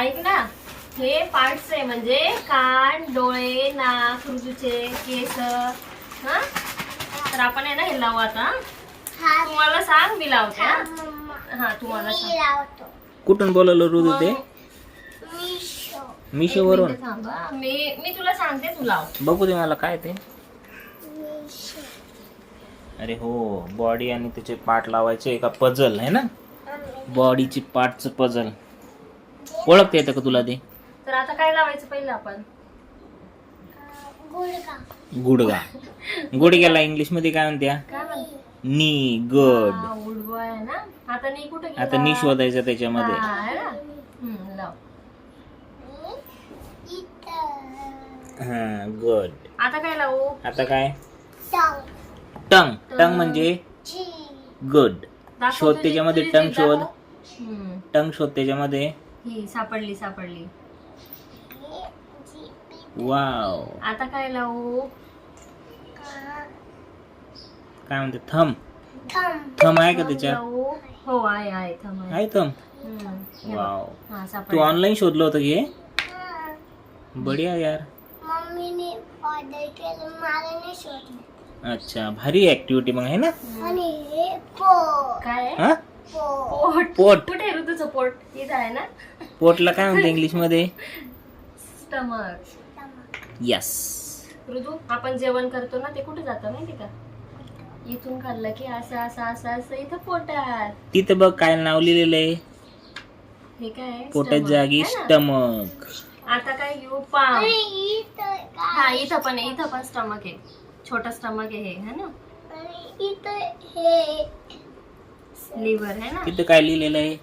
ऐक ना, हे पार्ट्स आहे म्हणजे कान, डोळे, नाक, ऋतूचे केस. हा, तर आपण आहे ना हे लावू आता. तुम्हाला सांग, मी लावते. हा, तुम्हाला सांग. कुठून बोलवलं ऋतू ते? मिशो वरून. मी तुला सांगते, तू लाव. बघू दे मला काय ते. अरे हो, बॉडी आणि त्याचे पार्ट लावायचे एका पझल आहे ना, बॉडीची पार्टचं पझल. ओळखता येतं का तुला ते? तर आता काय लावायचं पहिलं आपण? गुडगा. गुडघ्याला इंग्लिश मध्ये काय म्हणत्या? काय म्हणते? नी. गुड. गुडघा आहे ना. आता नी कुठे गेला? आता नी शोधायचं त्याच्यामध्ये. हा, आहे ना. लाव. हा, गुड. आता काय लावू? आता काय? टंग. टंग म्हणजे गुड. दाखव शोध तुझी- त्याच्यामध्ये तुझी टंग जीभ शोध. दाखव. टंग शोध त्याच्यामध्ये. ही सापडली. वाव. आता काय लावू? काय म्हणते? थम. थम आहे का त्याच्यात? लावू? हो, आहे थांब आहे. आहे थम. हे बघ. वाव. हा, तू सापडलं. ऑनलाईन शोधलं होतं की हे? बढिया यार. मम्मीने ऑर्डर केलं, मला नाही शोधलं. अच्छा, भारी ऍक्टिव्हिटी मग आहे ना. आणि हे पोट. काय आहे? हा? पोट. पोट. कुठे आहे ऋतूचं पोट? इथं आहे ना. पोटला काय म्हणते इंग्लिश मध्ये? स्टमक. यस. ऋतू, आपण जेवण करतो ना, ते कुठे जातं माहिती का? इथून खाल्लं की असं असं असं असं इथं पोटात. तिथं बघ काय नाव लिहिलेलं आहे. हे काय आहे? पोटाच्या Stomach. जागी है ना? स्टमक. आता काय घेऊ? पाम. आणि इथं हा, काय? इथं पण स्टमक आहे. छोटा स्टमक आहे हे, है ना. आणि इथं हे लिव्हर है ना. तिथं काय लिहिलेलं आहे?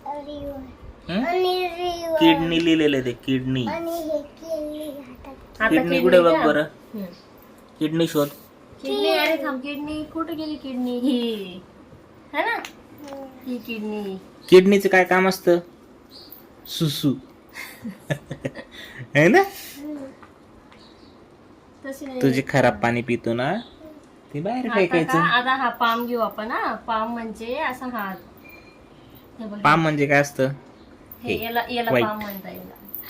रिवर. आणि रिवर. किडनी लिहिलेलं आहे ते. किडनी. आणि हे किडनी हातात. आता किडनी कुठे बघ का? बरं. हम्म. किडनी शोध. किडनी. अरे थांब, किडनी कुठे गेली? किडनी ही है ना. ही किडनी. किडनीचं काय काम असतं? सुसू. है ना. तशी नाही. तुझे खराब पाणी पितो ना, ते बाहेर फेकायचं. आता हा पाम घेऊ आपण. हा, पाम म्हणजे असा हात. हे बघ, पाम म्हणजे काय असतं? हे याला white. पाम म्हणता येईल.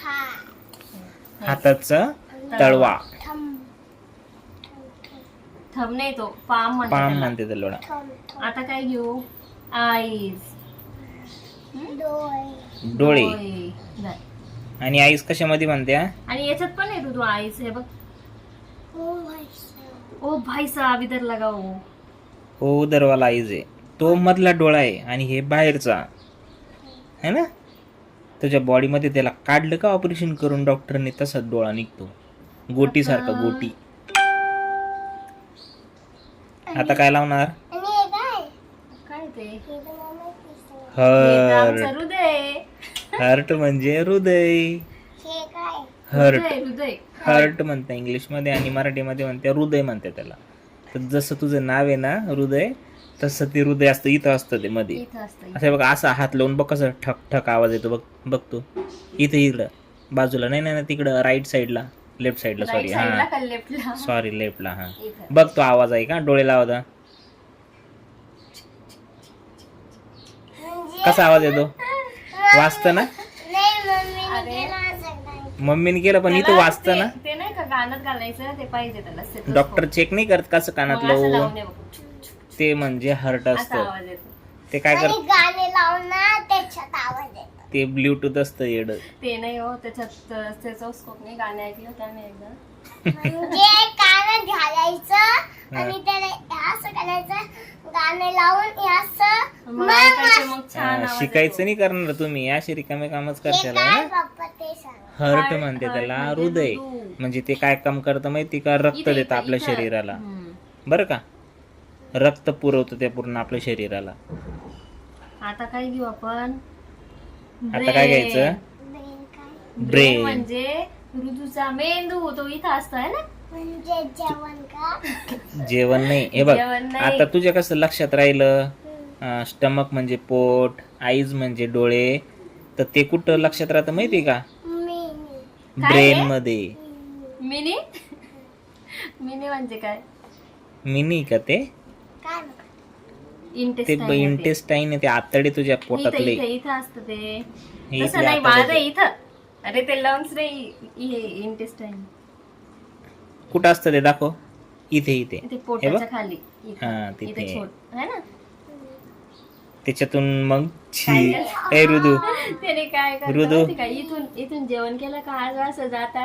हा. हाताचा तळवा. थंब नाही, तो पाम म्हणतात पाम त्याला. म्हणते त्याला. आता काय घेऊ? आईज. डोळे. डोळे. आणि आईस कशामध्ये म्हणत्या? आणि याच्यात पण आहे तू आईज. हे बघ. ओ भाई साहब. ओ भाई साहब, इधर लगाओ. हो, उदरवाला आईज आहे. तो मधला डोळा आहे आणि हे बाहेरचा है ना. तुझ्या बॉडीमध्ये त्याला काढलं का ऑपरेशन करून डॉक्टरने, तसाच डोळा निघतो गोटी सारखा. गोटी. आता काय लावणार? आणि हे काय? काय ते? हे तर मला दिसलं. हे तर आमचं हर्ट. हृदय. हर्ट म्हणजे हृदय. हे काय? हर्ट. हृदय. हर्ट म्हणते इंग्लिश मध्ये आणि मराठीमध्ये म्हणते हृदय म्हणते त्याला. तर जसं तुझं नाव आहे ना हृदय, तसं ते हृदय असतं. इथं असतं ते मध्ये. इथं असतं. असं बघ, असा हात लावून बघ कसं ठक ठक आवाज येतो. बघ तू इथं इकडं बाजूला. नाही तिकडं राईट साईडला, लेफ्ट साईडला. Right sorry. साईडला हा, का लेफ्टला? सॉरी, लेफ्टला. हा, इथं. बघ तो आवाज आहे का? डोळे लावता म्हणजे कसा आवाज येतो? वाचतं ना. नाही, मम्मीने केलं असं नाही. मम्मीने केलं पण इथं त्याला वाचतं ना. ते नाही का कानात घालायचं, ते पाहिजे त्याला stethoscope. डॉक्टर चेक नाही करत कसं मग कानात असं लावून. लावून दे बघ. ते म्हणजे हर्ट असा असतं. आवाज येतो. ते काय आणि करत? गाणे लावून ना त्याच्यात आवाज येतो. ते ब्ल्यूटूथ असतं येड. ते नाही हो, त्याच्यात स्टेथोस्कोप नाही. गाणे ऐकलं त्याने एकदा. म्हणजे कानात घालायचं आणि त्याला असं करायचं, गाणे लावून हे असं. मग ऐकायचं, मग छान आवाज शिकायचं नाही करणार तुम्ही, अशी रिकामे कामच हे करशाल काय ना. पप्पा ते सांग. हर्ट Heart म्हणते त्याला. म्हणजे हृदय हृदय. म्हणजे ते काय काम करतं माहिती का? रक्त इथं, देतं आपल्या इथं. शरीराला. हम्म. बरं का? रक्त पुरवतं ते पूर्ण आपल्या शरीराला. आता काय घेऊ आपण? आता काय घ्यायचं? ब्रेन काय? Brain brain. म्हणजे ऋतूचा मेंदू. तो इथं असतो है ना. म्हणजे जेवण का? जेवण नाही. हे बघ, जेवण नाही. आता तुझ्या कसं लक्षात राहिलं? स्टमक म्हणजे पोट, आईज म्हणजे डोळे. तर ते कुठं लक्षात राहतं माहिती का? मी ब्रेन मध्ये. मिनी. मिनी म्हणजे काय? मिनी का ते? काय? इंटेस्टाईन इंटेस्टाईन आहे, ते आतडे तुझ्या पोटातले. इथं असतं ते. हे तसं इथले नाही आतडे बाळा, ते. इथं. अरे ते लंग्स नाही, हे इंटेस्टाईन. कुठं असतं ते दाखव. इथे ते हे पोटाच्या बघ. खाली हा, इथे तिथे. छोट है ना. त्याच्यातून मग छी. ए रुदू, त्याने काय रुदू. करतो का, इथून इथून जेवण केलं का आज असं जातो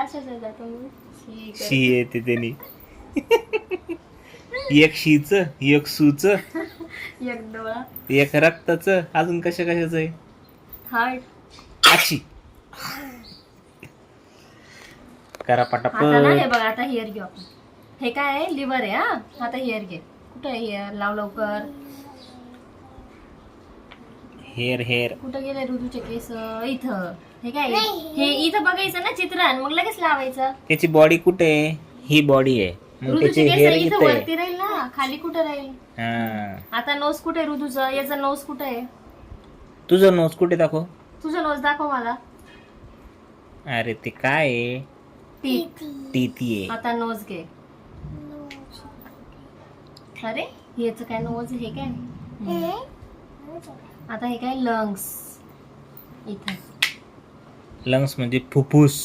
मग शी करतो. शी येते त्याने. एक शीच, एक सूच, एक डोळा, एक रक्ताच, अजून कशाच आहे. हार्ट. आची करा आता ना पटापट. हे बघ, आता हेअर घेऊ आपण. हे काय आहे, लिव्हर आहे. हा, आता हेअर घे. कुठं आहे हेअर, लाव लवकर. हेअर कुठं गेले ऋतूचे केस, इथं. हे काय हे इथं बघायचं ना चित्रण, मग लगेच लावायचं. त्याची बॉडी कुठे आहे. ही बॉडी आहे, मग त्याचे ऋतूचे हेअर केस इथं इथे आहे. वरती राहील ना, खाली कुठं राहील. हा, आता नोज कुठे आहे ऋतूचं, याचा नोज कुठे आहे. तुझं नोज कुठे दाखव. तुझं नोज दाखव मला. अरे ते काय आहे, टीती आहे. आता नोज घे. अरे याच काय नोज, हे काय. आता हे काय लंग्स, इथे. लंग्स म्हणजे फुफ्फुस.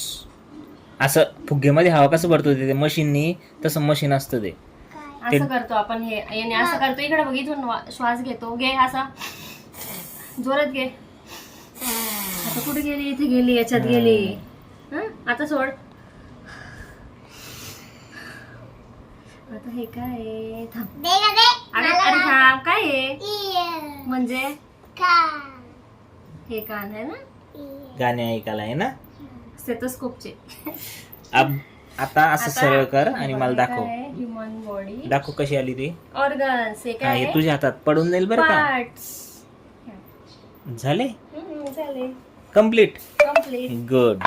असं फुग्गेमध्ये हवा कसं भरतो ते मशीननी, तसं मशीन असतं ते. असं करतो आपण. हे याने असं करतो. इकडे बघ, इथून श्वास घेतो. घे असा जोरात घे. आता कुठे गेली, इथे गेली, याच्यात गेली. हं? आता सोड. आता हे काय आहे? थांब. अरे अरे थांब. काय आहे म्हणजे, हे कान आहे ना, गाणे ऐकायला आहे ना. स्टेथोस्कोपचे. आता असं सरळ कर आणि मला दाखव. ह्युमन बॉडी दाखव कशी आली ती. ऑर्गन्स. हे हा, काय हे तुझ्या हातात पडून जाईल बरं का. पार्ट्स झाले झाले. कम्प्लीट. कम्प्लीट. गुड.